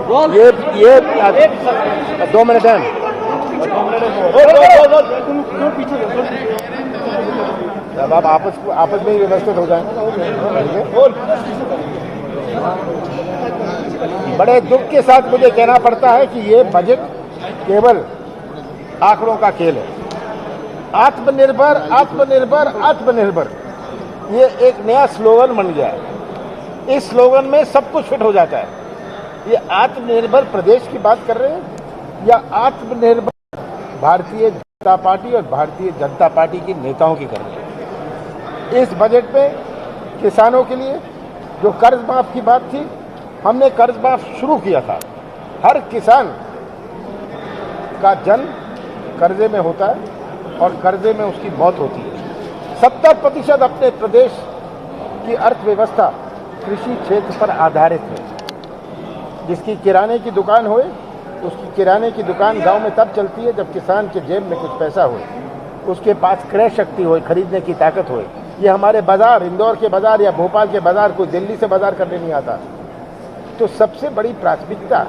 ये 2 मिनट है। अब आप आपस में ही व्यवस्थित हो जाए। बड़े दुख के साथ मुझे कहना पड़ता है कि ये बजट केवल आंकड़ों का खेल है। आत्मनिर्भर आत्मनिर्भर आत्मनिर्भर ये एक नया स्लोगन बन गया है। इस स्लोगन में सब कुछ फिट हो जाता है। ये आत्मनिर्भर प्रदेश की बात कर रहे हैं या आत्मनिर्भर भारतीय जनता पार्टी और भारतीय जनता पार्टी के नेताओं की कर रहे हैं। इस बजट में किसानों के लिए जो कर्ज माफ की बात थी, हमने कर्ज माफ शुरू किया था। हर किसान का जन्म कर्जे में होता है और कर्जे में उसकी मौत होती है। 70% अपने प्रदेश की अर्थव्यवस्था कृषि क्षेत्र पर आधारित है। जिसकी किराने की दुकान होए, उसकी किराने की दुकान गांव में तब चलती है जब किसान के जेब में कुछ पैसा होए, उसके पास क्रय शक्ति होए, खरीदने की ताकत होए। ये हमारे बाजार, इंदौर के बाजार या भोपाल के बाजार, कोई दिल्ली से बाजार करने नहीं आता। तो सबसे बड़ी प्राथमिकता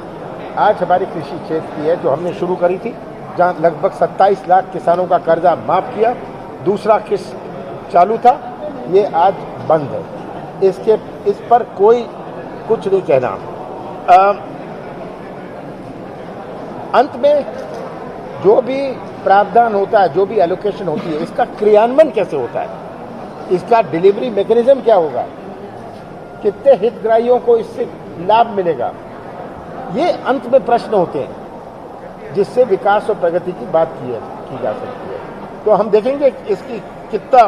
आज हमारी कृषि क्षेत्र की है, जो हमने शुरू करी थी, जहाँ लगभग 27 लाख किसानों का कर्जा माफ किया। दूसरा किस्त चालू था, ये आज बंद है। इस पर कोई कुछ नहीं कहना। अंत में जो भी प्रावधान होता है, जो भी एलोकेशन होती है, इसका क्रियान्वयन कैसे होता है, इसका डिलीवरी मैकेनिज्म क्या होगा, कितने हितग्राहियों को इससे लाभ मिलेगा, ये अंत में प्रश्न होते हैं जिससे विकास और प्रगति की बात की जा सकती है। तो हम देखेंगे इसकी कितना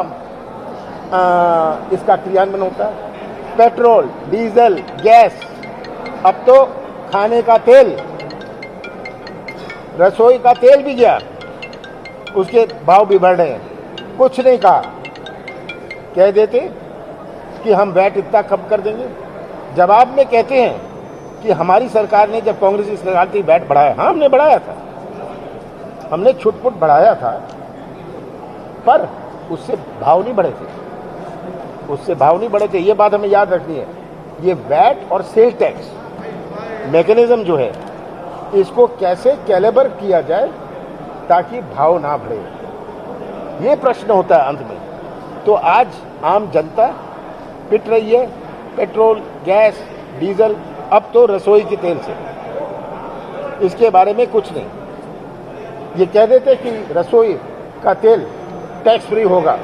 इसका क्रियान्वयन होता है। पेट्रोल, डीजल, गैस, अब तो खाने का तेल, रसोई का तेल भी गया, उसके भाव भी बढ़ रहे हैं। कुछ नहीं कहा, कह देते कि हम वैट इतना कम कर देंगे। जवाब में कहते हैं कि हमारी सरकार ने, जब कांग्रेस की सरकार थी, वैट बढ़ाया। हाँ, हमने बढ़ाया था, हमने छुटपुट बढ़ाया था, पर उससे भाव नहीं बढ़े थे, उससे भाव नहीं बढ़े थे। ये बात हमें याद रखनी है। ये वैट और सेल टैक्स मैकेनिज्म जो है, इसको कैसे कैलिबर किया जाए ताकि भाव ना बढ़े, ये प्रश्न होता है अंत में। तो आज आम जनता पिट रही है पेट्रोल, गैस, डीजल, अब तो रसोई के तेल से। इसके बारे में कुछ नहीं। ये कह देते कि रसोई का तेल टैक्स फ्री होगा,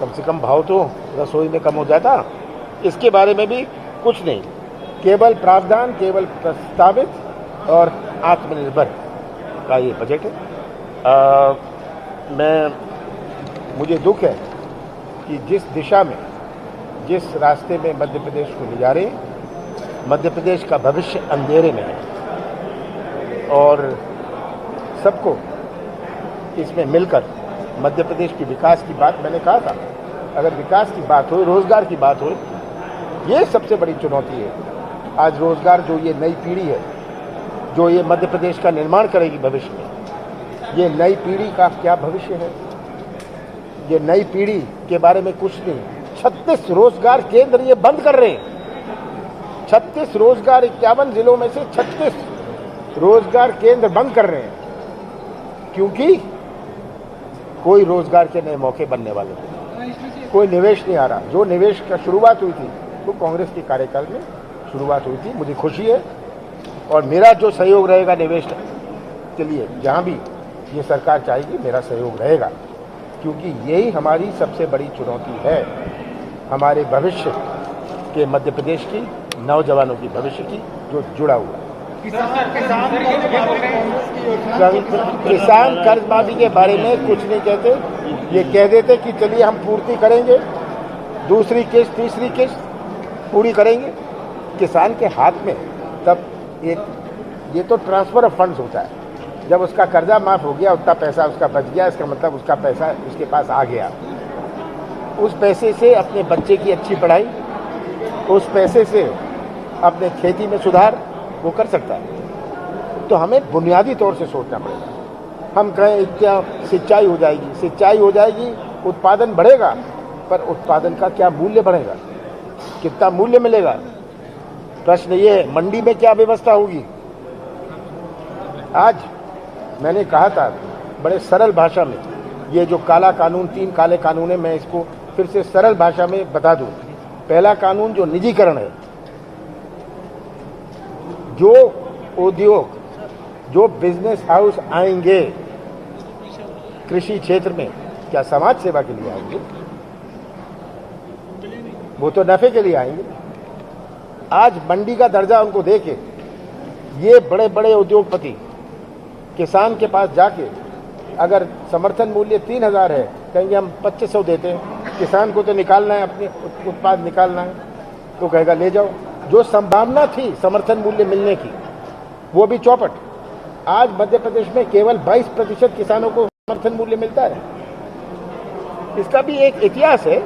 कम से कम भाव तो रसोई में कम हो जाता। इसके बारे में भी कुछ नहीं, केवल प्रावधान, केवल प्रस्तावित और आत्मनिर्भर का ये बजट है। मुझे दुख है कि जिस दिशा में, जिस रास्ते में मध्य प्रदेश को ले जा रहे हैं, मध्य प्रदेश का भविष्य अंधेरे में है और सबको इसमें मिलकर मध्य प्रदेश की विकास की बात, मैंने कहा था, अगर विकास की बात हो, रोजगार की बात हो, ये सबसे बड़ी चुनौती है। आज रोजगार, जो ये नई पीढ़ी है, जो ये मध्य प्रदेश का निर्माण करेगी भविष्य में, ये नई पीढ़ी का क्या भविष्य है, ये नई पीढ़ी के बारे में कुछ नहीं। 36 रोजगार केंद्र ये बंद कर रहे हैं। 36 रोजगार, 51 जिलों में से 36 रोजगार केंद्र बंद कर रहे हैं, क्योंकि कोई रोजगार के नए मौके बनने वाले नहीं, कोई निवेश नहीं आ रहा। जो निवेश का शुरुआत हुई थी वो कांग्रेस के कार्यकाल में शुरुआत हुई थी। मुझे खुशी है और मेरा जो सहयोग रहेगा निवेश के लिए, जहां भी ये सरकार चाहेगी, मेरा सहयोग रहेगा, क्योंकि यही हमारी सबसे बड़ी चुनौती है, हमारे भविष्य के, मध्य प्रदेश की नौजवानों की भविष्य की, जो जुड़ा हुआ है। किसान कर्ज माफी के बारे में कुछ नहीं कहते। ये कह देते कि चलिए हम पूर्ति करेंगे, दूसरी किस्त, तीसरी किस्त पूरी करेंगे। किसान के हाथ में तब ये तो ट्रांसफर ऑफ फंड्स होता है। जब उसका कर्जा माफ हो गया, उतना पैसा उसका बच गया, इसका मतलब उसका पैसा उसके पास आ गया। उस पैसे से अपने बच्चे की अच्छी पढ़ाई, उस पैसे से अपने खेती में सुधार वो कर सकता है। तो हमें बुनियादी तौर से सोचना पड़ेगा। हम कहें क्या सिंचाई हो जाएगी, सिंचाई हो जाएगी, उत्पादन बढ़ेगा, पर उत्पादन का क्या मूल्य बढ़ेगा, कितना मूल्य मिलेगा, प्रश्न ये है मंडी में क्या व्यवस्था होगी। आज मैंने कहा था बड़े सरल भाषा में, ये जो काला कानून, 3 काले कानून है, मैं इसको फिर से सरल भाषा में बता दूं। पहला कानून जो निजीकरण है, जो उद्योग, जो बिजनेस हाउस आएंगे कृषि क्षेत्र में, क्या समाज सेवा के लिए आएंगे? वो तो नफे के लिए आएंगे। आज मंडी का दर्जा उनको देके ये बड़े बड़े उद्योगपति किसान के पास जाके अगर समर्थन मूल्य 3,000 है, कहेंगे हम 2,500 देते हैं, किसान को तो निकालना है, अपने उत्पाद निकालना है, तो कहेगा ले जाओ। जो संभावना थी समर्थन मूल्य मिलने की वो भी चौपट। आज मध्य प्रदेश में केवल 22% किसानों को समर्थन मूल्य मिलता है। इसका भी एक इतिहास है,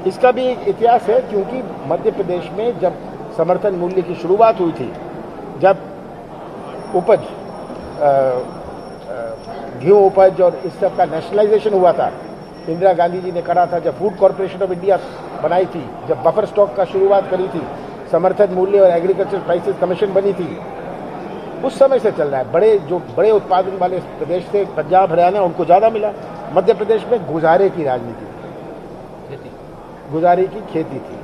इसका भी एक इतिहास है, क्योंकि मध्य प्रदेश में जब समर्थन मूल्य की शुरुआत हुई थी, जब उपज गेहूं उपज और इस सब का नेशनलाइजेशन हुआ था, इंदिरा गांधी जी ने करा था, जब फूड कॉर्पोरेशन ऑफ इंडिया बनाई थी, जब बफर स्टॉक का शुरुआत करी थी, समर्थन मूल्य और एग्रीकल्चर प्राइसेस कमीशन बनी थी, उस समय से चल रहा है। बड़े उत्पादन वाले प्रदेश थे, पंजाब हरियाणा, उनको ज़्यादा मिला। मध्य प्रदेश में गुजारे की राजनीति थी, गुजारे की खेती थी,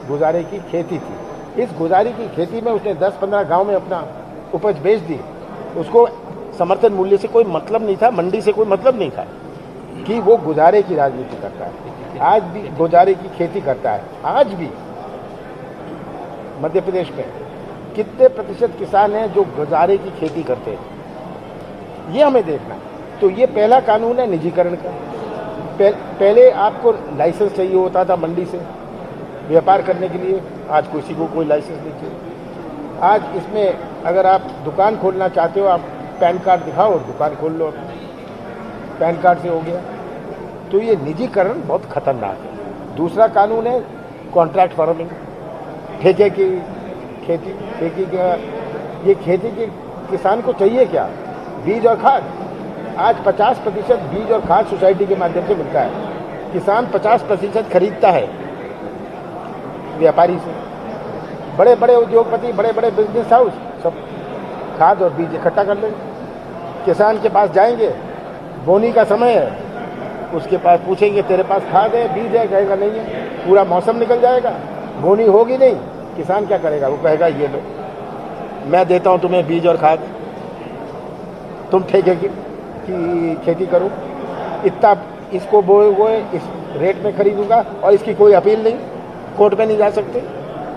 गुजारे की खेती थी। इस गुजारे की खेती में उसने 10-15 गांव में अपना उपज बेच दी। उसको समर्थन मूल्य से कोई मतलब नहीं था, मंडी से कोई मतलब नहीं था, कि वो गुजारे की राजनीति करता है। आज भी गुजारे की खेती करता है। आज भी मध्य प्रदेश में कितने प्रतिशत किसान हैं जो गुजारे की खेती करते हैं, ये हमें देखना है। तो ये पहला कानून है निजीकरण का। पहले आपको लाइसेंस चाहिए होता था मंडी से व्यापार करने के लिए, आज किसी को कोई लाइसेंस नहीं चाहिए। आज इसमें अगर आप दुकान खोलना चाहते हो, आप पैन कार्ड दिखाओ, दुकान खोल लो, पैन कार्ड से हो गया। तो ये निजीकरण बहुत खतरनाक है। दूसरा कानून है कॉन्ट्रैक्ट फार्मिंग, ठेके की खेती। ठेके का ये खेती के किसान को चाहिए क्या? बीज और खाद। आज 50% बीज और खाद सोसाइटी के माध्यम से मिलता है। किसान 50% खरीदता है व्यापारी से। बड़े बड़े उद्योगपति, बड़े बड़े बिजनेस हाउस सब खाद और बीज इकट्ठा कर लेंगे। किसान के पास जाएंगे, बोनी का समय है, उसके पास पूछेंगे तेरे पास खाद है, बीज है, कहेगा नहीं है। पूरा मौसम निकल जाएगा, बोनी होगी नहीं, किसान क्या करेगा? वो कहेगा ये लो, मैं देता हूँ तुम्हें बीज और खाद, तुम ठेके की खेती करो, इतना इसको बोए इस रेट में खरीदूंगा, और इसकी कोई अपील नहीं, कोर्ट में नहीं जा सकते,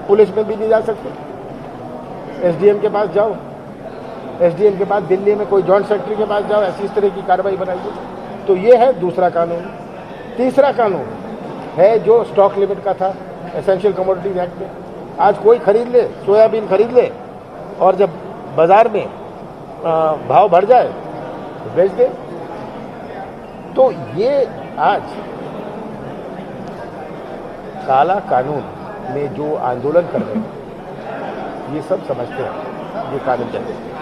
पुलिस में भी नहीं जा सकते। एसडीएम के पास जाओ, एसडीएम के पास दिल्ली में कोई जॉइंट सेक्रेटरी के पास जाओ, ऐसी इस तरह की कार्रवाई बनाइए। तो ये है दूसरा कानून। तीसरा कानून है जो स्टॉक लिमिट का था, एसेंशियल कमोडिटीज एक्ट में। आज कोई खरीद ले, सोयाबीन खरीद ले, और जब बाजार में भाव बढ़ जाए तो बेच दे। तो ये आज काला कानून में जो आंदोलन कर रहे हैं, ये सब समझते हैं ये कानून चाहिए।